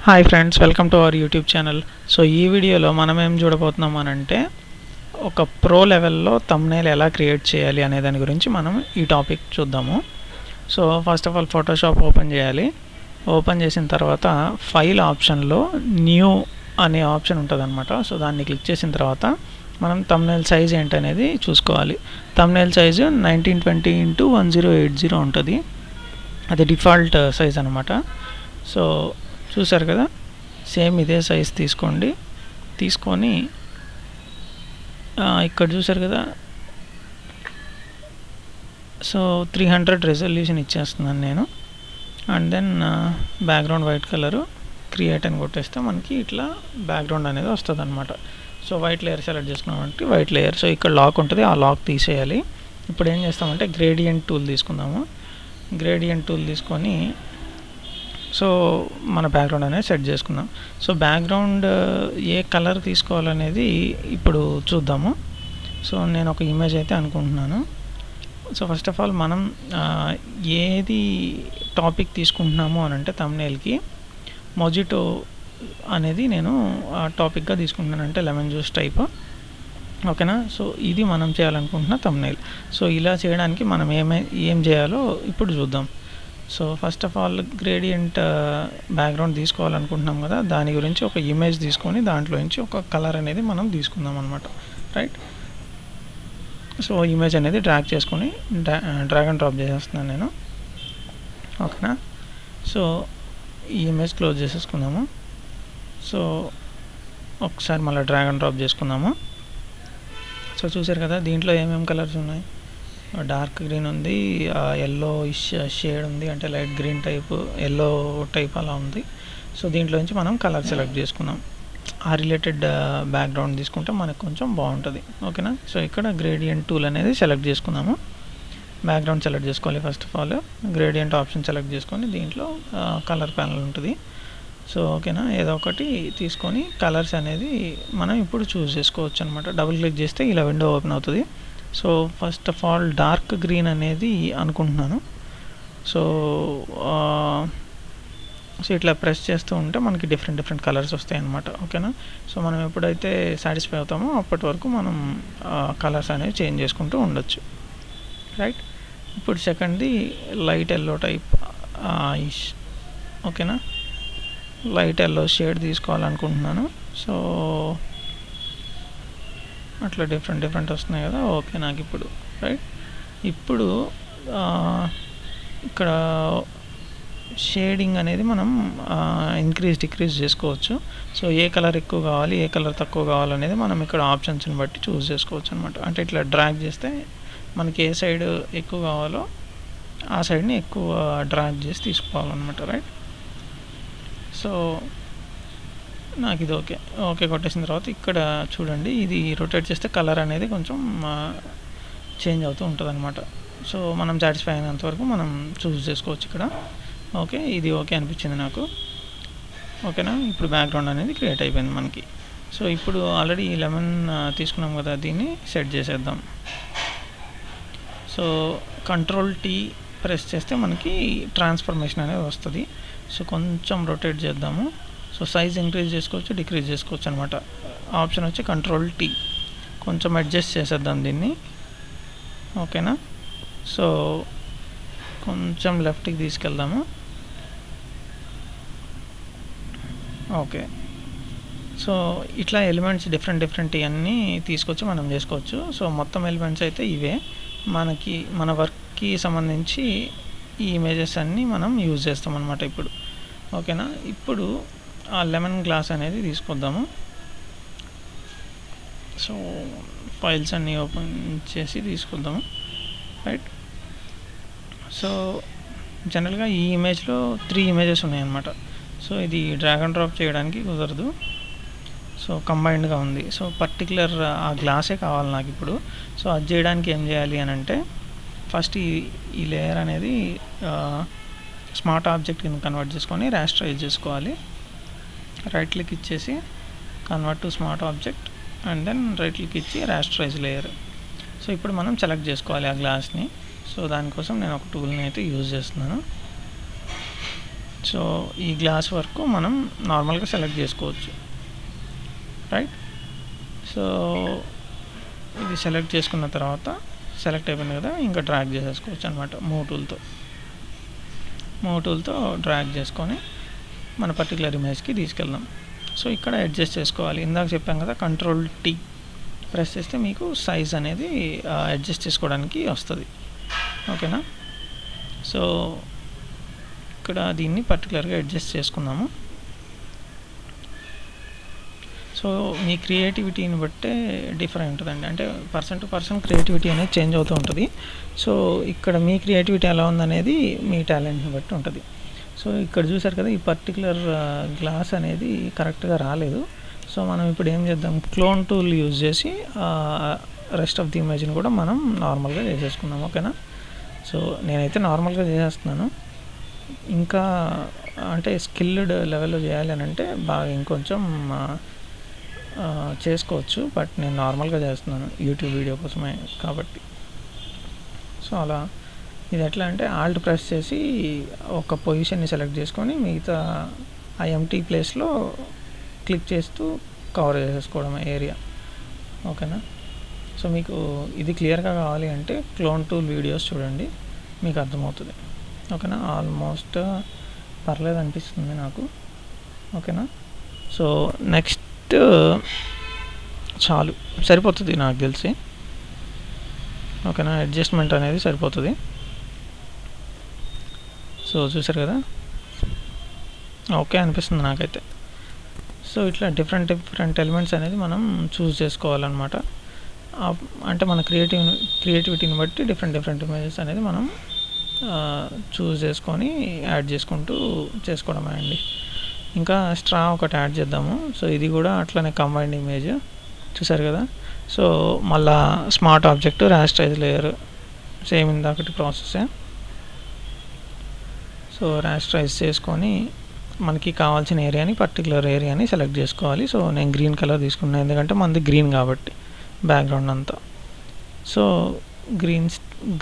Hi friends, welcome to our YouTube channel. So ఈ వీడియోలో మనం ఏం చూడబోతున్నాం అనంటే ఒక ప్రో లెవెల్లో థంబ్నెయిల్ ఎలా క్రియేట్ చేయాలి అనే దాని గురించి మనం ఈ టాపిక్ చూద్దాము. So first of all Photoshop open చేయాలి. ఓపెన్ చేసిన తర్వాత ఫైల్ ఆప్షన్లో న్యూ అనే ఆప్షన్ ఉంటుంది అనమాట. సో దాన్ని క్లిక్ చేసిన తర్వాత మనం థంబ్నెయిల్ సైజ్ ఏంటనేది చూసుకోవాలి. థంబ్నెయిల్ సైజు 1920x1080 ఉంటుంది. అది డిఫాల్ట్ సైజ్ అనమాట. సో చూసారు కదా, సేమ్ ఇదే సైజ్ తీసుకొని ఇక్కడ చూసారు కదా. సో 300 రెజల్యూషన్ ఇచ్చేస్తున్నాను నేను. And then background white colour create అని కొట్టేస్తే మనకి ఇట్లా బ్యాక్గ్రౌండ్ అనేది వస్తుంది అనమాట. సో వైట్ లేయర్ సెలెక్ట్ చేసుకున్నామంటే వైట్ లేయర్. సో ఇక్కడ లాక్ ఉంటుంది, ఆ లాక్ తీసేయాలి. ఇప్పుడు ఏం చేస్తామంటే గ్రేడియంట్ టూల్ తీసుకుందాము. గ్రేడియంట్ టూల్ తీసుకొని సో మన బ్యాక్గ్రౌండ్ అనేది సెట్ చేసుకుందాం. సో బ్యాక్గ్రౌండ్ ఏ కలర్ తీసుకోవాలనేది ఇప్పుడు చూద్దాము. సో నేను ఒక ఇమేజ్ అయితే అనుకుంటున్నాను. సో ఫస్ట్ ఆఫ్ ఆల్ మనం ఏది టాపిక్ తీసుకుంటున్నాము అని అంటే థంబ్నెయిల్కి మొజిటో అనేది నేను టాపిక్గా తీసుకుంటున్నాను, అంటే లెమన్ జ్యూస్ టైప్. ఓకేనా. సో ఇది మనం చేయాలనుకుంటున్న థంబ్నెయిల్. సో ఇలా చేయడానికి మనం ఏం చేయాలో ఇప్పుడు చూద్దాం. So first of all gradient background తీసుకోవాలనుకుంటున్నాం కదా, దాని గురించి ఒక ఇమేజ్ తీసుకొని దాంట్లో నుంచి ఒక కలర్ అనేది మనం తీసుకుందాం అనమాట. రైట్. సో ఇమేజ్ అనేది డ్రాగ్ చేసుకొని డ్రాగ్ అండ్ డ్రాప్ చేసేస్తున్నాను నేను. ఓకేనా. సో ఈ ఇమేజ్ క్లోజ్ చేసేసుకుందాము. సో ఒకసారి మళ్ళీ డ్రాగ్ అండ్ డ్రాప్ చేసుకుందాము. సో చూసారు కదా, దీంట్లో ఏమేమి కలర్స్ ఉన్నాయి. డార్క్ గ్రీన్ ఉంది, ఎల్లో షేడ్ ఉంది, అంటే light green type, yellow type అలా ఉంది. సో దీంట్లో నుంచి మనం కలర్ సెలెక్ట్ చేసుకుందాం. ఆ రిలేటెడ్ బ్యాక్గ్రౌండ్ తీసుకుంటే మనకు కొంచెం బాగుంటుంది. ఓకేనా. సో ఇక్కడ గ్రేడియంట్ టూల్ అనేది సెలెక్ట్ చేసుకుందాము. బ్యాక్గ్రౌండ్ సెలెక్ట్ చేసుకోవాలి. First of all gradient option select చేసుకొని దీంట్లో కలర్ ప్యానల్ ఉంటుంది. సో ఓకేనా, ఏదో ఒకటి తీసుకొని కలర్స్ అనేది మనం ఇప్పుడు చూస్ చేసుకోవచ్చు అనమాట. డబుల్ క్లిక్ చేస్తే ఇలా విండో ఓపెన్ అవుతుంది. So first of all dark green అనేది అనుకుంటున్నాను. సో ఇట్లా ప్రెస్ చేస్తూ ఉంటే మనకి డిఫరెంట్ కలర్స్ వస్తాయి అన్నమాట. ఓకేనా. సో మనం ఎప్పుడైతే సాటిస్ఫై అవుతామో అప్పటి వరకు మనం కలర్స్ అనేవి చేంజ్ చేసుకుంటూ ఉండొచ్చు. రైట్. ఇప్పుడు సెకండ్ది లైట్ ఎల్లో టైప్. ఓకేనా, లైట్ ఎల్లో షేడ్ తీసుకోవాలనుకుంటున్నాను. సో అట్లా డిఫరెంట్ వస్తున్నాయి కదా. ఓకే నాకు ఇప్పుడు. రైట్. ఇప్పుడు ఇక్కడ షేడింగ్ అనేది మనం డిక్రీజ్ చేసుకోవచ్చు. సో ఏ కలర్ ఎక్కువ కావాలి, ఏ కలర్ తక్కువ కావాలనేది మనం ఇక్కడ ఆప్షన్స్ని బట్టి చూస్ చేసుకోవచ్చు అనమాట. అంటే ఇట్లా డ్రాగ్ చేస్తే మనకి ఏ సైడ్ ఎక్కువ కావాలో ఆ సైడ్ని ఎక్కువ డ్రాగ్ చేసి తీసుకోవాలన్నమాట. రైట్. సో నాకు ఇది ఓకే కొట్టేసిన తర్వాత ఇక్కడ చూడండి, ఇది రొటేట్ చేస్తే కలర్ అనేది కొంచెం చేంజ్ అవుతూ ఉంటుంది అనమాట. సో మనం సాటిస్ఫై అయినంత వరకు మనం చూస్ చేసుకోవచ్చు ఇక్కడ. ఓకే, ఇది ఓకే అనిపించింది నాకు. ఓకేనా. ఇప్పుడు బ్యాక్గ్రౌండ్ అనేది క్రియేట్ అయిపోయింది మనకి. సో ఇప్పుడు ఆల్రెడీ లెమన్ తీసుకున్నాం కదా, దీన్ని సెట్ చేసేద్దాం. సో Ctrl+T ప్రెస్ చేస్తే మనకి ట్రాన్స్ఫర్మేషన్ అనేది వస్తుంది. సో కొంచెం రొటేట్ చేద్దాము. సో సైజ్ ఇంక్రీజ్ చేసుకోవచ్చు, డిక్రీజ్ చేసుకోవచ్చు అనమాట. ఆప్షన్ వచ్చి Ctrl+T. కొంచెం అడ్జస్ట్ చేసేద్దాం దీన్ని. ఓకేనా. సో కొంచెం లెఫ్ట్కి తీసుకెళ్దాము. ఓకే. సో ఇట్లా ఎలిమెంట్స్ డిఫరెంట్ ఇవన్నీ తీసుకొచ్చి మనం చేసుకోవచ్చు. సో మొత్తం ఎలిమెంట్స్ అయితే ఇవే. మనకి మన వర్క్కి సంబంధించి ఈ ఇమేజెస్ అన్నీ మనం యూజ్ చేస్తాం అనమాట ఇప్పుడు. ఓకేనా. ఇప్పుడు ఆ లెమన్ గ్లాస్ అనేది తీసుకొద్దాము. సో ఫైల్స్ అన్నీ ఓపెన్ చేసి తీసుకొద్దాము. రైట్. సో జనరల్గా ఈ ఇమేజ్లో 3 ఇమేజెస్ ఉన్నాయన్నమాట. సో ఇది డ్రాగ్ అండ్ డ్రాప్ చేయడానికి కుదరదు. సో కంబైన్డ్గా ఉంది. సో పర్టికులర్ ఆ గ్లాసే కావాలి నాకు ఇప్పుడు. సో అది చేయడానికి ఏం చేయాలి అని అంటే ఫస్ట్ ఈ లేయర్ అనేది స్మార్ట్ ఆబ్జెక్ట్ కింద కన్వర్ట్ చేసుకొని రాస్టరైజ్ చేసుకోవాలి. రైట్ క్లిక్ ఇచ్చేసి convert to smart object and then right click ఇచ్చి రాస్టరైజ్ లేయర్. సో ఇప్పుడు మనం సెలెక్ట్ చేసుకోవాలి ఆ గ్లాస్ని. సో దానికోసం నేను ఒక టూల్ని అయితే యూజ్ చేస్తున్నాను. సో ఈ గ్లాస్ వరకు మనం నార్మల్గా సెలెక్ట్ చేసుకోవచ్చు, రైట్. సో ఇది సెలెక్ట్ చేసుకున్న తర్వాత సెలెక్ట్ అయిపోయింది కదా, ఇంకా డ్రాగ్ చేసేసుకోవచ్చు అనమాట మూవ్ టూల్తో డ్రాగ్ చేసుకొని మన పర్టికులర్ ఇమేజ్కి తీసుకెళ్దాం. సో ఇక్కడ అడ్జస్ట్ చేసుకోవాలి. ఇందాక చెప్పాం కదా, కంట్రోల్ టీ ప్రెస్ చేస్తే మీకు సైజ్ అనేది అడ్జస్ట్ చేసుకోవడానికి వస్తుంది, ఓకేనా. సో ఇక్కడ దీన్ని పర్టికులర్గా అడ్జస్ట్ చేసుకుందాము. సో మీ క్రియేటివిటీని బట్టే డిఫరెంట్ ఉంటుందండి, అంటే పర్సన్ టు పర్సన్ క్రియేటివిటీ అనేది చేంజ్ అవుతూ ఉంటుంది. సో ఇక్కడ మీ క్రియేటివిటీ ఎలా ఉందనేది మీ టాలెంట్ని బట్టి ఉంటుంది. సో ఇక్కడ చూసారు కదా, ఈ పర్టికులర్ గ్లాస్ అనేది కరెక్ట్గా రాలేదు. సో మనం ఇప్పుడు ఏం చేద్దాం, క్లోన్ టూల్ యూజ్ చేసి రెస్ట్ ఆఫ్ ది ఇమేజ్ని కూడా మనం నార్మల్గా చేసేసుకుందాం, ఓకేనా. సో నేనైతే నార్మల్గా చేసేస్తున్నాను. ఇంకా అంటే స్కిల్డ్ లెవెల్లో చేయాలి అని అంటే బాగా ఇంకొంచెం చేసుకోవచ్చు, బట్ నేను నార్మల్గా చేస్తున్నాను యూట్యూబ్ వీడియో కోసమే కాబట్టి. సో అలా ఇది ఎట్లా అంటే ఆల్ట్ ప్రెస్ చేసి ఒక పొజిషన్ని సెలెక్ట్ చేసుకొని మిగతా ఆ ఎంటీ ప్లేస్లో క్లిక్ చేస్తూ కవర్ చేసేసుకోవడం ఏరియా, ఓకేనా. సో మీకు ఇది క్లియర్గా కావాలి అంటే క్లోన్ టూల్ వీడియోస్ చూడండి, మీకు అర్థమవుతుంది, ఓకేనా. ఆల్మోస్ట్ పర్లేదు అనిపిస్తుంది నాకు, ఓకేనా. సో నెక్స్ట్ చాలు, సరిపోతుంది నాకు తెలిసి, ఓకేనా. అడ్జస్ట్మెంట్ అనేది సరిపోతుంది. సో చూసారు కదా, ఓకే అనిపిస్తుంది నాకైతే. సో ఇట్లా డిఫరెంట్ ఎలిమెంట్స్ అనేది మనం చూస్ చేసుకోవాలన్నమాట. అంటే మన క్రియేటివిటీని బట్టి డిఫరెంట్ ఇమేజెస్ అనేది మనం చూస్ చేసుకొని యాడ్ చేసుకుంటూ చేసుకోవడమే అండి. ఇంకా స్ట్రా ఒకటి యాడ్ చేద్దాము. సో ఇది కూడా అట్లనే కంబైన్డ్ ఇమేజ్ చూసారు కదా. సో మళ్ళా smart object rasterise layer same ఇందాకటి ప్రాసెసే. సో రాస్టరైజ్ చేసుకొని మనకి కావాల్సిన ఏరియాని పర్టికులర్ ఏరియాని సెలెక్ట్ చేసుకోవాలి. సో నేను గ్రీన్ కలర్ తీసుకున్నాను ఎందుకంటే మనది గ్రీన్ కాబట్టి బ్యాక్గ్రౌండ్ అంతా. సో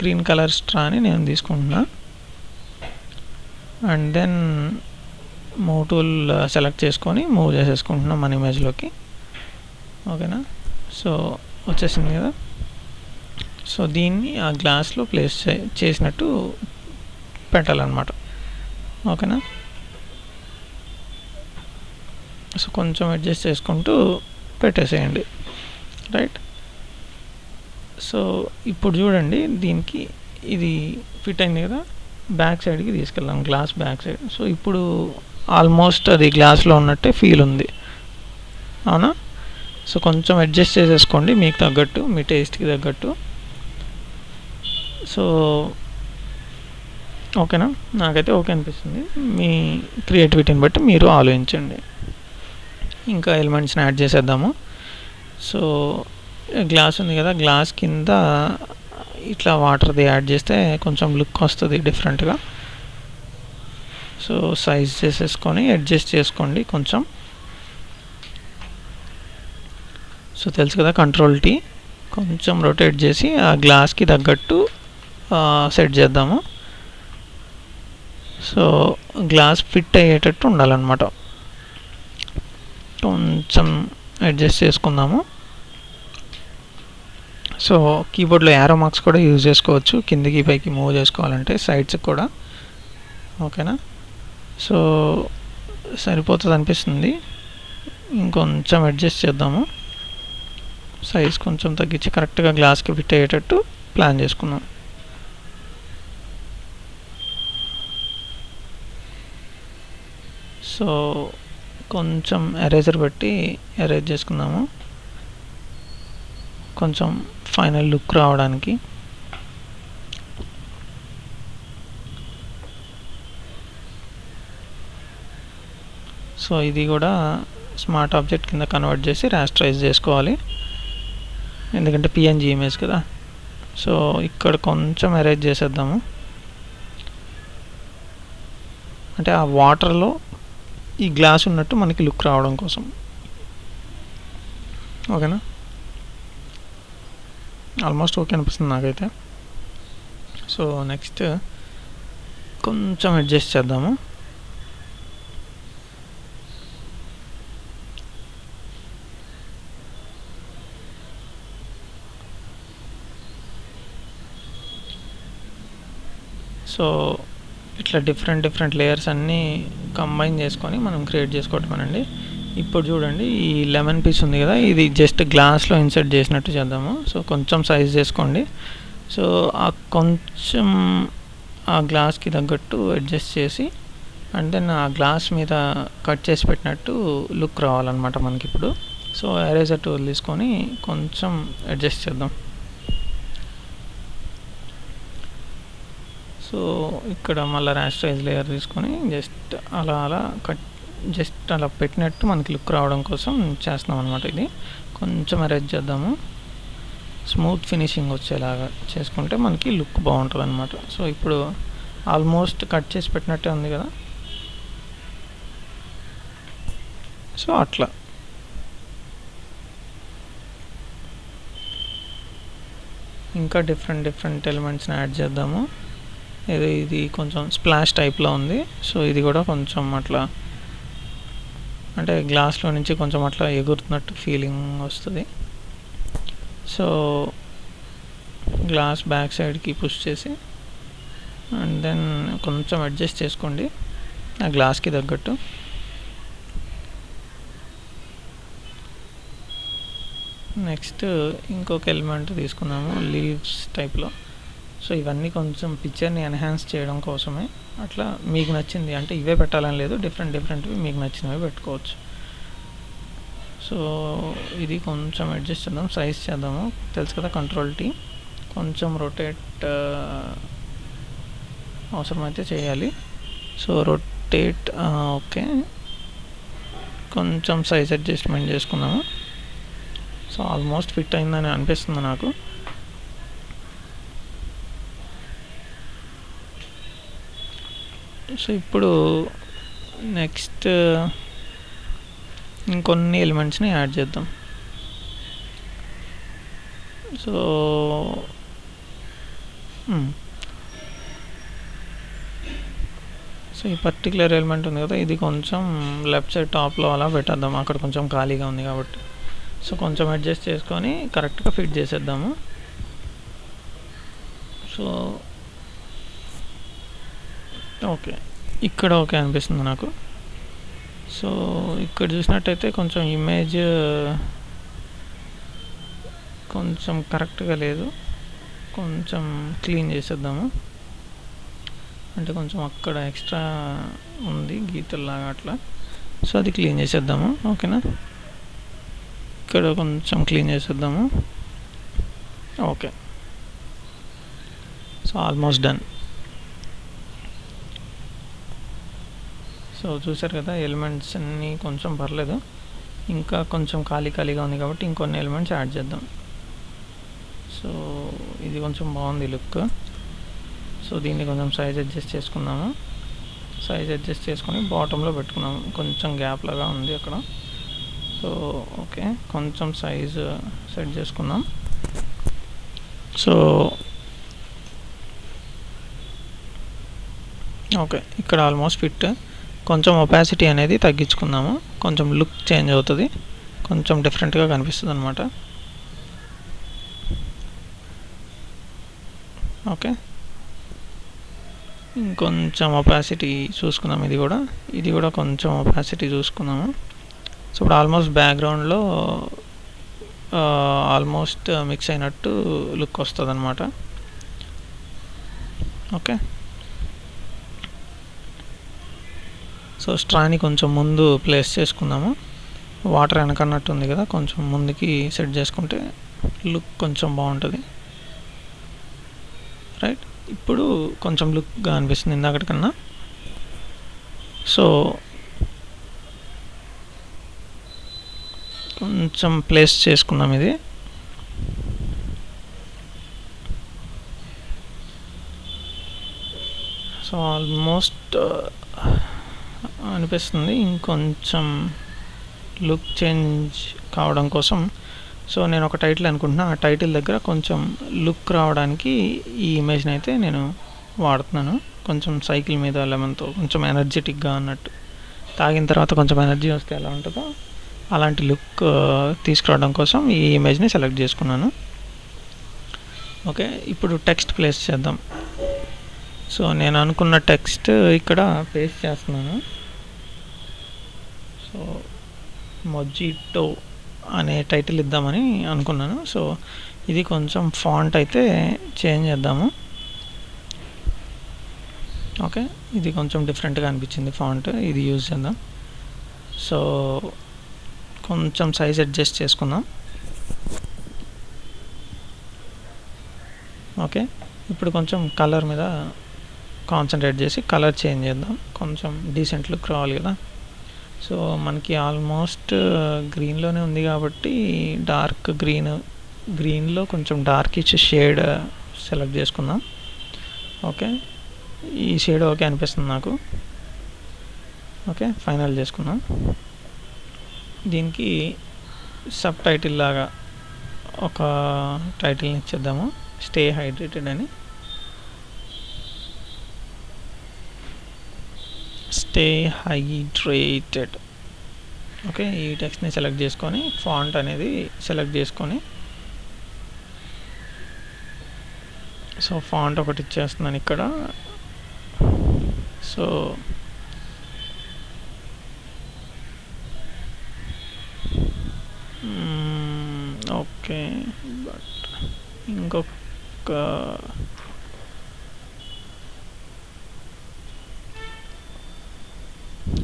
గ్రీన్ కలర్ స్ట్రాని నేను తీసుకుంటున్నా. And then move tool select చేసుకొని మూవ్ చేసేసుకుంటున్నాం మన ఇమేజ్లోకి, ఓకేనా. సో వచ్చేసింది కదా. సో దీన్ని ఆ గ్లాస్లో ప్లేస్ చేసినట్టు పెట్టాలన్నమాట, ఓకేనా. సో కొంచెం అడ్జస్ట్ చేసుకుంటూ పెట్టేసేయండి, రైట్. సో ఇప్పుడు చూడండి, దీనికి ఇది ఫిట్ అయింది కదా, బ్యాక్ సైడ్కి తీసుకెళ్దాం, గ్లాస్ బ్యాక్ సైడ్. సో ఇప్పుడు ఆల్మోస్ట్ అది గ్లాస్లో ఉన్నట్టే ఫీల్ ఉంది, అవునా. సో కొంచెం అడ్జస్ట్ చేసేసుకోండి మీకు తగ్గట్టు, మీ టేస్ట్కి తగ్గట్టు. సో ఓకేనా, నాకైతే ఓకే అనిపిస్తుంది. మీ క్రియేటివిటీని బట్టి మీరు ఆలోచించండి. ఇంకా ఎలిమెంట్స్ని యాడ్ చేసేద్దాము. సో గ్లాస్ ఉంది కదా, గ్లాస్ కింద ఇట్లా వాటర్ది యాడ్ చేస్తే కొంచెం లుక్ వస్తుంది డిఫరెంట్గా. సో సైజ్ చేసేసుకొని అడ్జస్ట్ చేసుకోండి కొంచెం. సో తెలుసు కదా, కంట్రోల్ టీ కొంచెం రొటేట్ చేసి ఆ గ్లాస్కి తగ్గట్టు సెట్ చేద్దాము. సో గ్లాస్ ఫిట్ అయ్యేటట్టు ఉండాలన్నమాట. కొంచెం అడ్జస్ట్ చేసుకుందాము. సో కీబోర్డ్లో యారో మార్క్స్ కూడా యూజ్ చేసుకోవచ్చు కిందికి పైకి మూవ్ చేసుకోవాలంటే, సైడ్స్కి కూడా, ఓకేనా. సో సరిపోతుంది అనిపిస్తుంది. ఇంకొంచెం అడ్జస్ట్ చేద్దాము, సైజ్ కొంచెం తగ్గించి కరెక్ట్గా గ్లాస్కి ఫిట్ అయ్యేటట్టు ప్లాన్ చేసుకుందాం. సో కొంచెం ఎరేజర్ పెట్టి ఎరేజ్ చేసుకుందాము, కొంచెం ఫైనల్ లుక్ రావడానికి. సో ఇది కూడా స్మార్ట్ ఆబ్జెక్ట్ కింద కన్వర్ట్ చేసి రాస్టరైజ్ చేసుకోవాలి, ఎందుకంటే పిఎన్జీ ఇమేజ్ కదా. సో ఇక్కడ కొంచెం ఎరేజ్ చేసేద్దాము, అంటే ఆ వాటర్లో ఈ గ్లాస్ ఉన్నట్టు మనకి లుక్ రావడం కోసం, ఓకేనా. ఆల్మోస్ట్ ఓకే అనిపిస్తుంది నాకైతే. సో నెక్స్ట్ కొంచెం అడ్జస్ట్ చేద్దాము. సో ఇట్లా డిఫరెంట్ లేయర్స్ అన్నీ కంబైన్ చేసుకొని మనం క్రియేట్ చేసుకోవటమేనండి. ఇప్పుడు చూడండి, ఈ లెమన్ పీస్ ఉంది కదా, ఇది జస్ట్ గ్లాస్లో ఇన్సర్ట్ చేసినట్టు చేద్దాము. సో కొంచెం సైజ్ చేసుకోండి. సో ఆ కొంచెం ఆ గ్లాస్కి తగ్గట్టు అడ్జస్ట్ చేసి అండ్ దెన్ ఆ గ్లాస్ మీద కట్ చేసి పెట్టినట్టు లుక్ రావాలన్నమాట మనకి ఇప్పుడు. సో ఎరేజర్ టూల్ తీసుకొని కొంచెం అడ్జస్ట్ చేద్దాం. సో ఇక్కడ మళ్ళీ రాస్టరైజ్ లేయర్ తీసుకొని జస్ట్ అలా జస్ట్ అలా పెట్టినట్టు మనకి లుక్ రావడం కోసం చేస్తున్నాం అనమాట. ఇది కొంచెం అరేంజ్ చేద్దాము. స్మూత్ ఫినిషింగ్ వచ్చేలాగా చేసుకుంటే మనకి లుక్ బాగుంటుంది అనమాట. సో ఇప్పుడు ఆల్మోస్ట్ కట్ చేసి పెట్టినట్టే ఉంది కదా. సో అట్లా ఇంకా డిఫరెంట్ ఎలిమెంట్స్ని యాడ్ చేద్దాము. ఇది కొంచెం స్ప్లాష్ టైప్లో ఉంది. సో ఇది కూడా కొంచెం అట్లా అంటే గ్లాస్లో నుంచి కొంచెం అట్లా ఎగురుతున్నట్టు ఫీలింగ్ వస్తుంది. సో గ్లాస్ బ్యాక్ సైడ్కి పుష్ చేసి అండ్ దెన్ కొంచెం అడ్జస్ట్ చేసుకోండి ఆ గ్లాస్కి తగ్గట్టు. నెక్స్ట్ ఇంకొక ఎలిమెంట్ తీసుకున్నాము లీవ్స్ టైప్లో. సో ఇవన్నీ కొంచెం పిక్చర్ని ఎన్హాన్స్ చేయడం కోసమే. అట్లా మీకు నచ్చింది అంటే ఇవే పెట్టాలని లేదు, డిఫరెంట్వి మీకు నచ్చినవి పెట్టుకోవచ్చు. సో ఇది కొంచెం అడ్జస్ట్ చేద్దాం, సైజ్ చేద్దాము. తెలుసు కదా Ctrl+T. కొంచెం రొటేట్ అవసరమైతే చేయాలి. So rotate okay. కొంచెం సైజ్ అడ్జస్ట్మెంట్ చేసుకున్నాము. సో ఆల్మోస్ట్ ఫిట్ అయిందని అనిపిస్తుంది నాకు. సో ఇప్పుడు నెక్స్ట్ ఇంకొన్ని ఎలిమెంట్స్ని యాడ్ చేద్దాం. సో ఈ పర్టికులర్ ఎలిమెంట్ ఉంది కదా, ఇది కొంచెం లెఫ్ట్ సైడ్ టాప్లో అలా పెట్టేద్దాం. అక్కడ కొంచెం ఖాళీగా ఉంది కాబట్టి. సో కొంచెం అడ్జస్ట్ చేసుకొని కరెక్ట్గా ఫిట్ చేసేద్దాము. సో ఓకే, ఇక్కడ ఓకే అనిపిస్తుంది నాకు. సో ఇక్కడ చూసినట్టయితే కొంచెం ఇమేజ్ కొంచెం కరెక్ట్గా లేదు, కొంచెం క్లీన్ చేసేద్దాము. అంటే కొంచెం అక్కడ ఎక్స్ట్రా ఉంది గీతల్లాగా అట్లా. సో అది క్లీన్ చేసేద్దాము. ఓకేనా, ఇక్కడ కొంచెం క్లీన్ చేసేద్దాము. Okay, so almost done. So చూసారు కదా, ఎలిమెంట్స్ అన్నీ కొంచెం పర్లేదు, ఇంకా కొంచెం ఖాళీగా ఉంది కాబట్టి ఇంకొన్ని ఎలిమెంట్స్ యాడ్ చేద్దాం. సో ఇది కొంచెం బాగుంది లుక్. సో దీన్ని కొంచెం సైజ్ అడ్జస్ట్ చేసుకుందాము. సైజ్ అడ్జస్ట్ చేసుకొని బాటంలో పెట్టుకున్నాము. కొంచెం గ్యాప్ లాగా ఉంది అక్కడ. సో ఓకే, కొంచెం సైజ్ సెట్ చేసుకుందాం. సో ఓకే, ఇక్కడ ఆల్మోస్ట్ ఫిట్. కొంచెం ఒపాసిటీ అనేది తగ్గించుకుందాము, కొంచెం లుక్ చేంజ్ అవుతుంది, కొంచెం డిఫరెంట్గా కనిపిస్తుంది అనమాట. ఓకే, ఇంకొంచెం ఒపాసిటీ చూసుకుందాం. ఇది కూడా కొంచెం ఒపాసిటీ చూసుకుందాము. సో ఇప్పుడు ఆల్మోస్ట్ బ్యాక్గ్రౌండ్లో ఆల్మోస్ట్ మిక్స్ అయినట్టు లుక్ వస్తుంది అనమాట. ఓకే, సో స్ట్రాని కొంచెం ముందు ప్లేస్ చేసుకుందాము. వాటర్ వెనకన్నట్టు ఉంది కదా, కొంచెం ముందుకి సెట్ చేసుకుంటే లుక్ కొంచెం బాగుంటుంది. రైట్, ఇప్పుడు కొంచెం లుక్గా అనిపిస్తుంది ఇందాకటికన్నా. సో కొంచెం ప్లేస్ చేసుకుందాం ఇది. సో ఆల్మోస్ట్ అనిపిస్తుంది. ఇంకొంచెం లుక్ చేంజ్ కావడం కోసం సో నేను ఒక టైటిల్ అనుకుంటున్నా. ఆ టైటిల్ దగ్గర కొంచెం లుక్ రావడానికి ఈ ఇమేజ్ని అయితే నేను వాడుతున్నాను. కొంచెం సైకిల్ మీద లెమన్తో కొంచెం ఎనర్జెటిక్గా అన్నట్టు, తాగిన తర్వాత కొంచెం ఎనర్జీ వస్తే ఎలా ఉంటుందో అలాంటి లుక్ తీసుకురావడం కోసం ఈ ఇమేజ్ని సెలెక్ట్ చేసుకున్నాను. ఓకే, ఇప్పుడు టెక్స్ట్ ప్లేస్ చేద్దాం. సో నేను అనుకున్న టెక్స్ట్ ఇక్కడ పేస్ట్ చేస్తున్నాను. సో మొజిటో అనే టైటిల్ ఇద్దామని అనుకున్నాను. సో ఇది కొంచెం ఫాంట్ అయితే చేంజ్ చేద్దాము. ఓకే, ఇది కొంచెం డిఫరెంట్గా అనిపించింది ఫాంట్, ఇది యూజ్ చేద్దాం. సో కొంచెం సైజ్ అడ్జస్ట్ చేసుకుందాం. ఓకే, ఇప్పుడు కొంచెం కలర్ మీద కాన్సన్ట్రేట్ చేసి కలర్ చేంజ్ చేద్దాం. కొంచెం డీసెంట్ లుక్ రావాలి కదా. సో మనకి ఆల్మోస్ట్ గ్రీన్లోనే ఉంది కాబట్టి డార్క్ గ్రీన్లో కొంచెం డార్క్ ఇచ్చి షేడ్ సెలెక్ట్ చేసుకుందాం. ఓకే, ఈ షేడ్ ఓకే అనిపిస్తుంది నాకు. ఓకే, ఫైనల్ చేసుకుందాం. దీనికి సబ్ టైటిల్ లాగా ఒక టైటిల్ని ఇచ్చేద్దాము, స్టే హైడ్రేటెడ్ అని. Stay hydrated. ఓకే, ఈ టెక్స్ట్ని సెలెక్ట్ చేసుకొని ఫాంట్ అనేది సెలెక్ట్ చేసుకొని, సో ఫాంట్ ఒకటి ఇచ్చేస్తున్నాను ఇక్కడ. సో ఓకే, బట్ ఇంకొక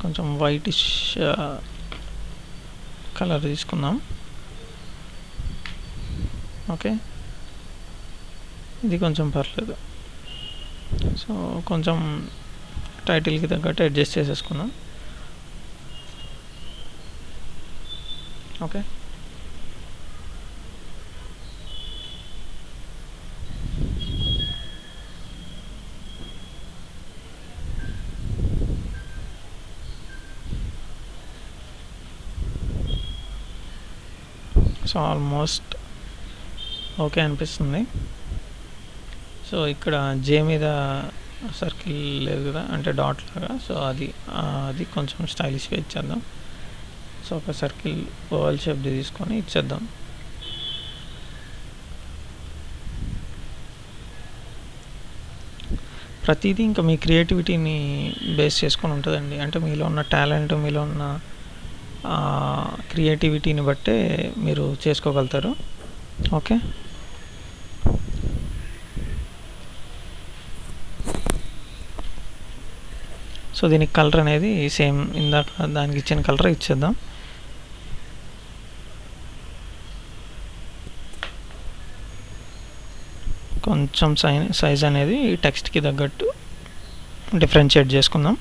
కొంచెం వైటిష్ కలర్ తీసుకుందాం. ఓకే, ఇది కొంచెం పర్లేదు. సో కొంచెం టైటిల్కి తగ్గట్టు అడ్జస్ట్ చేసేసుకుందాం. ఓకే, సో ఆల్మోస్ట్ ఓకే అనిపిస్తుంది. సో ఇక్కడ జే మీద సర్కిల్ లేదు కదా, అంటే డాట్ లాగా. సో అది కొంచెం స్టైలిష్గా ఇచ్చేద్దాం. సో ఒక సర్కిల్ ఓవల్ షేప్ది తీసుకొని ఇచ్చేద్దాం. ప్రతిదీ ఇంకా మీ క్రియేటివిటీని బేస్ చేసుకొని ఉంటుందండి. అంటే మీలో ఉన్న టాలెంట్, మీలో ఉన్న క్రియేటివిటీని బట్టే మీరు చేసుకోగలుగుతారు. ఓకే, సో దీనికి కలర్ అనేది సేమ్ ఇందాక దానికి ఇచ్చిన కలర్ ఇచ్చేద్దాం. కొంచెం సైజ్ అనేది టెక్స్ట్కి తగ్గట్టు డిఫరెన్షియేట్ చేసుకుందాం.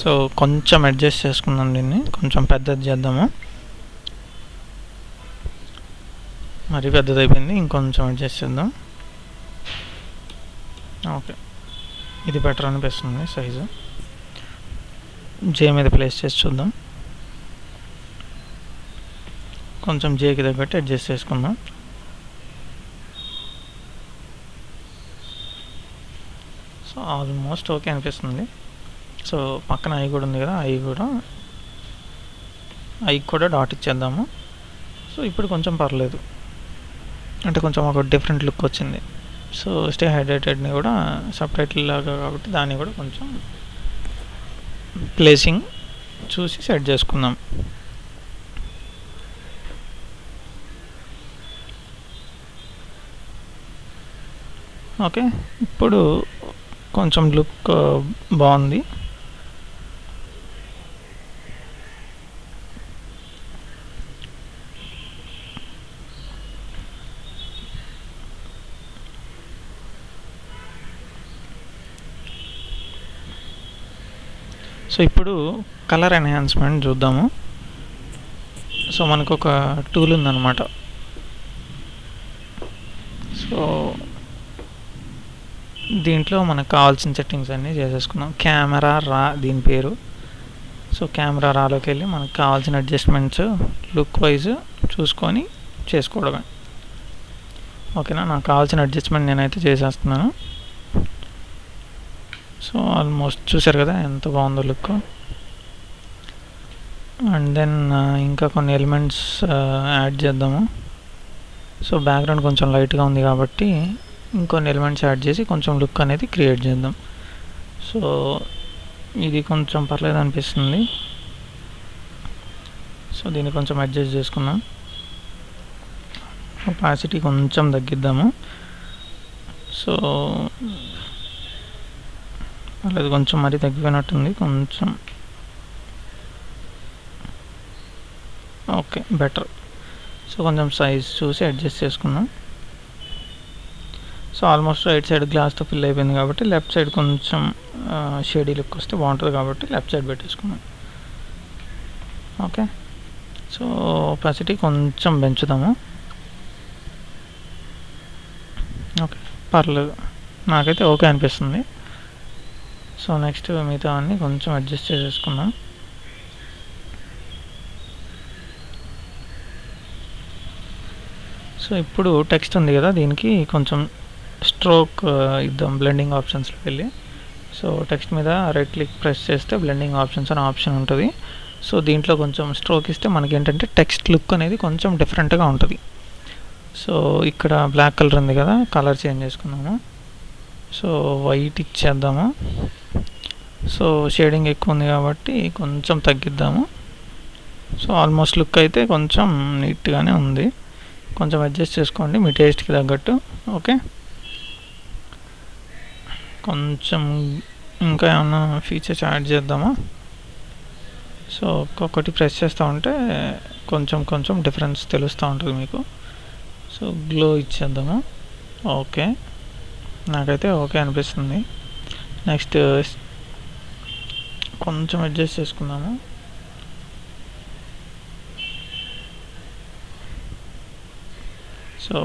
సో కొంచెం అడ్జస్ట్ చేసుకుందాం, దీన్ని కొంచెం పెద్దది చేద్దాము. మరీ పెద్దది అయిపోయింది, ఇంకొంచెం అడ్జస్ట్ చేద్దాం. ఓకే, ఇది బెటర్ అనిపిస్తుంది సైజు. జే మీద ప్లేస్ చేసి చూద్దాం. కొంచెం జేకి తగ్గట్టు అడ్జస్ట్ చేసుకుందాం. సో ఆల్మోస్ట్ ఓకే అనిపిస్తుంది. సో పక్కన ఐ కూడా ఉంది కదా, ఐ కూడా డాట్ ఇచ్చేద్దాము. సో ఇప్పుడు కొంచెం పర్లేదు, అంటే కొంచెం ఒక డిఫరెంట్ లుక్ వచ్చింది. సో స్టే హైడ్రేటెడ్ని కూడా సబ్ టైటిల్ లాగా కాబట్టి దాన్ని కూడా కొంచెం ప్లేసింగ్ చూసి సెట్ చేసుకుందాం. ఓకే, ఇప్పుడు కొంచెం లుక్ బాగుంది. సో ఇప్పుడు కలర్ ఎన్హాన్స్మెంట్ చూద్దాము. సో మనకు ఒక టూల్ ఉందన్నమాట. సో దీంట్లో మనకు కావాల్సిన సెట్టింగ్స్ అన్నీ చేసేసుకున్నాం. కెమెరా దీని పేరు. సో కెమెరా రాలోకి వెళ్ళి మనకు కావాల్సిన అడ్జస్ట్మెంట్స్ లుక్ వైజ్ చూసుకొని చేసుకోవడమే. ఓకేనా, నాకు కావాల్సిన అడ్జస్ట్మెంట్ నేనైతే చేసేస్తున్నాను. సో ఆల్మోస్ట్ చూసారు కదా ఎంత బాగుందో లుక్. అండ్ దెన్ ఇంకా కొన్ని ఎలిమెంట్స్ యాడ్ చేద్దాము. సో బ్యాక్గ్రౌండ్ కొంచెం లైట్గా ఉంది కాబట్టి ఇంకొన్ని ఎలిమెంట్స్ యాడ్ చేసి కొంచెం లుక్ అనేది క్రియేట్ చేద్దాం. సో ఇది కొంచెం పర్లేదు అనిపిస్తుంది. సో దీన్ని కొంచెం అడ్జస్ట్ చేసుకుందాం. ఒపాసిటీ కొంచెం తగ్గిద్దాము. సో పర్లేదు, కొంచెం మరీ తగ్గిపోయినట్టుంది కొంచెం. Okay, better. సో కొంచెం సైజ్ చూసి అడ్జస్ట్ చేసుకుందాం. సో ఆల్మోస్ట్ రైట్ సైడ్ గ్లాస్తో ఫిల్ అయిపోయింది కాబట్టి లెఫ్ట్ సైడ్ కొంచెం షేడీ లుక్ వస్తే బాగుంటుంది కాబట్టి లెఫ్ట్ సైడ్ పెట్టేసుకున్నాం. ఓకే, సో ఒపాసిటీ కొంచెం పెంచుదాము. ఓకే, పర్లేదు, నాకైతే ఓకే అనిపిస్తుంది. సో నెక్స్ట్ మిగతా అన్నీ కొంచెం అడ్జస్ట్ చేసేసుకుందాం. సో ఇప్పుడు టెక్స్ట్ ఉంది కదా, దీనికి కొంచెం స్ట్రోక్ ఇద్దాం బ్లెండింగ్ ఆప్షన్స్లోకి వెళ్ళి. సో టెక్స్ట్ మీద రైట్ క్లిక్ ప్రెస్ చేస్తే బ్లెండింగ్ ఆప్షన్స్ అనే ఆప్షన్ ఉంటుంది. సో దీంట్లో కొంచెం స్ట్రోక్ ఇస్తే మనకి ఏంటంటే టెక్స్ట్ లుక్ అనేది కొంచెం డిఫరెంట్గా ఉంటుంది. సో ఇక్కడ బ్లాక్ కలర్ ఉంది కదా, కలర్ చేంజ్ చేసుకుందాము. సో వైట్ ఇచ్చేద్దాము. సో షేడింగ్ ఎక్కువ ఉంది కాబట్టి కొంచెం తగ్గిద్దాము. సో ఆల్మోస్ట్ లుక్ అయితే కొంచెం నీట్గానే ఉంది. కొంచెం అడ్జస్ట్ చేసుకోండి మీ టేస్ట్కి తగ్గట్టు. ఓకే, కొంచెం ఇంకా ఏమైనా ఫీచర్స్ యాడ్ చేద్దామా? సో ఒక్కొక్కటి ప్రెస్ చేస్తూ ఉంటే కొంచెం కొంచెం డిఫరెన్స్ తెలుస్తూ ఉంటుంది మీకు. సో గ్లో ఇచ్చేద్దాము. ఓకే, నాకైతే ఓకే అనిపిస్తుంది. నెక్స్ట్ కొంచెం అడ్జస్ట్ చేసుకుందాము. సో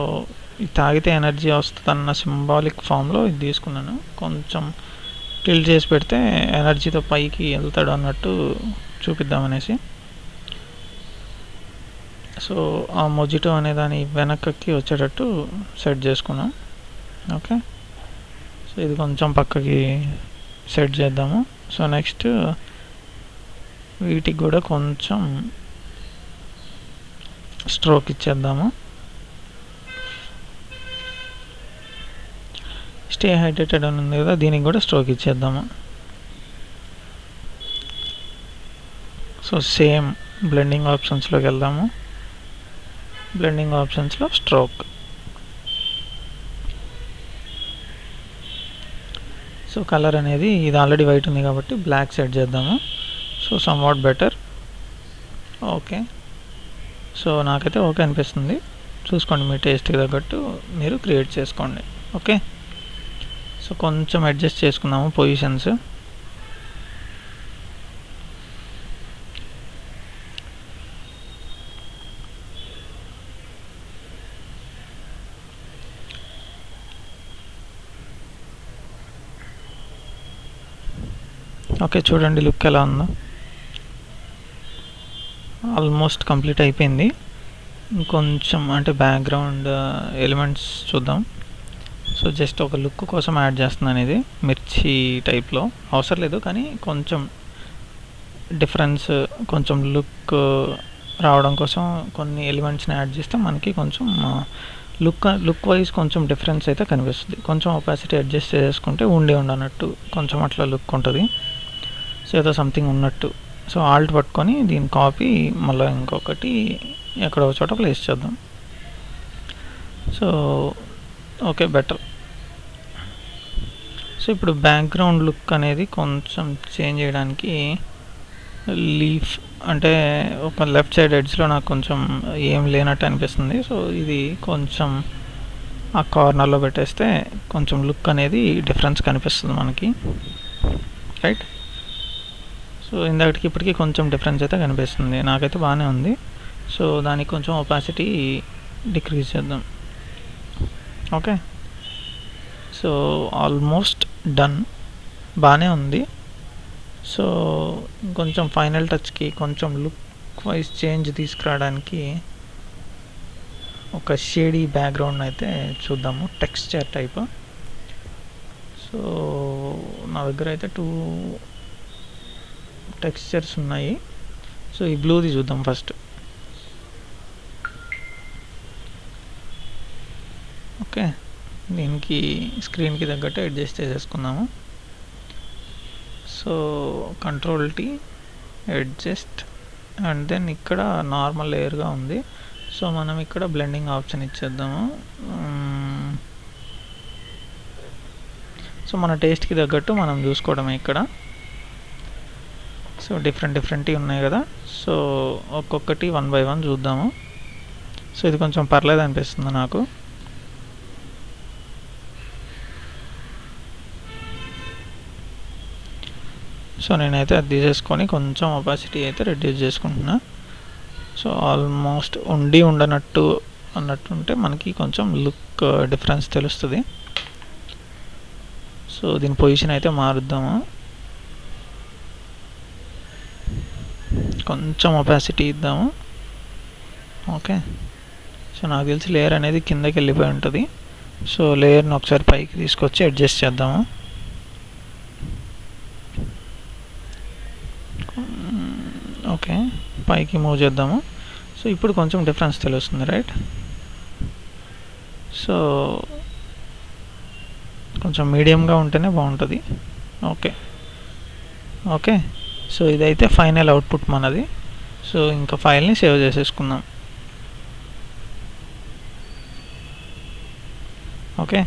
ఇది తాగితే ఎనర్జీ వస్తుంది అన్న సింబాలిక్ ఫామ్లో ఇది తీసుకున్నాను. కొంచెం టిల్ట్ చేసి పెడితే ఎనర్జీతో పైకి వెళ్తాడు అన్నట్టు చూపిద్దామనేసి. సో ఆ మొజిటో అనే దాని వెనక్కి వచ్చేటట్టు సెట్ చేసుకున్నాం. ఓకే, సో ఇది కొంచెం పక్కకి సెట్ చేద్దాము. సో నెక్స్ట్ వీటికి కూడా కొంచెం స్ట్రోక్ ఇచ్చేద్దాము. స్టే హైడ్రేటెడ్ అని ఉంది కదా, దీనికి కూడా స్ట్రోక్ ఇచ్చేద్దాము. సో సేమ్ బ్లెండింగ్ ఆప్షన్స్లోకి వెళ్దాము. బ్లెండింగ్ ఆప్షన్స్లో స్ట్రోక్. సో కలర్ అనేది ఇది ఆల్రెడీ వైట్ ఉంది కాబట్టి బ్లాక్ సెట్ చేద్దాము. So some what better. Okay, so నాకైతే ఓకే అనిపిస్తుంది. చూసుకోండి మీ టేస్ట్కి తగ్గట్టు మీరు క్రియేట్ చేసుకోండి. ఓకే, సో కొంచెం అడ్జస్ట్ చేసుకుందాము పొజిషన్స్. ఓకే, చూడండి లుక్ ఎలా ఉందో. ఆల్మోస్ట్ కంప్లీట్ అయిపోయింది. ఇంకొంచెం అంటే బ్యాక్గ్రౌండ్ ఎలిమెంట్స్ చూద్దాం. సో జస్ట్ ఒక లుక్ కోసం యాడ్ చేస్తున్నాను. ఇది మిర్చి టైప్లో అవసరం లేదు, కానీ కొంచెం డిఫరెన్స్, కొంచెం లుక్ రావడం కోసం కొన్ని ఎలిమెంట్స్ని యాడ్ చేస్తే మనకి కొంచెం లుక్ వైజ్ కొంచెం డిఫరెన్స్ అయితే కనిపిస్తుంది. కొంచెం ఒపాసిటీ అడ్జస్ట్ చేసుకుంటే ఉండనట్టు కొంచెం అట్లా లుక్ ఉంటుంది. సో ఏదో సంథింగ్ ఉన్నట్టు. సో ఆల్ట్ పట్టుకొని దీని కాపీ మళ్ళీ ఇంకొకటి ఎక్కడో చోట ప్లేస్ చేద్దాం. So okay, better. సో ఇప్పుడు బ్యాక్గ్రౌండ్ లుక్ అనేది కొంచెం చేంజ్ చేయడానికి లీఫ్ అంటే ఒక లెఫ్ట్ సైడ్ ఎడ్జ్లో నాకు కొంచెం ఏం లేనట్టు అనిపిస్తుంది. సో ఇది కొంచెం ఆ కార్నర్లో పెట్టేస్తే కొంచెం లుక్ అనేది డిఫరెన్స్ కనిపిస్తుంది మనకి, రైట్? సో ఇందాకటికి ఇప్పటికీ కొంచెం డిఫరెన్స్ అయితే కనిపిస్తుంది. నాకైతే బాగానే ఉంది. సో దానికి కొంచెం ఒపాసిటీ డిక్రీజ్ చేద్దాం. ఓకే, సో ఆల్మోస్ట్ డన్, బాగానే ఉంది. సో కొంచెం ఫైనల్ టచ్కి కొంచెం లుక్ వైజ్ చేంజ్ తీసుకురావడానికి ఒక షేడీ బ్యాక్గ్రౌండ్ అయితే చూద్దాము, టెక్స్చర్ టైప్. సో నా దగ్గర అయితే 2 టెక్స్చర్స్ ఉన్నాయి. సో ఈ బ్లూది చూద్దాం ఫస్ట్. ఓకే, దీనికి స్క్రీన్కి తగ్గట్టు అడ్జస్ట్ చేసేసుకుందాము. So Ctrl+T adjust, and then ఇక్కడ నార్మల్ లేయర్గా ఉంది. సో మనం ఇక్కడ బ్లెండింగ్ ఆప్షన్ ఇచ్చేద్దాము. సో మన టేస్ట్కి తగ్గట్టు మనం చూసుకోవడమే ఇక్కడ. సో డిఫరెంట్ ఉన్నాయి కదా, సో ఒక్కొక్కటి 1 by 1 చూద్దాము. సో ఇది కొంచెం పర్లేదు అనిపిస్తుంది నాకు. సో నేనైతే అది తీసేసుకొని కొంచెం ఒపాసిటీ అయితే రెడ్యూస్ చేసుకుంటున్నా. సో ఆల్మోస్ట్ ఉండనట్టు అన్నట్టుంటే మనకి కొంచెం లుక్ డిఫరెన్స్ తెలుస్తుంది. సో దీని పొజిషన్ అయితే మారుద్దాము. కొంచెం ఒపాసిటీ ఇద్దాము. ఓకే, సో నాకు తెలిసి లేయర్ అనేది కిందకి వెళ్ళిపోయి ఉంటుంది. సో లేయర్ని ఒకసారి పైకి తీసుకొచ్చి అడ్జస్ట్ చేద్దాము. ఓకే, పైకి మూవ్ చేద్దాము. సో ఇప్పుడు కొంచెం డిఫరెన్స్ తెలుస్తుంది, రైట్? సో కొంచెం మీడియంగా ఉంటేనే బాగుంటుంది. ఓకే, సో ఇదైతే ఫైనల్ అవుట్పుట్ మనది. సో ఇంకా ఫైల్ని సేవ్ చేసేసుకుందాం. ఓకే.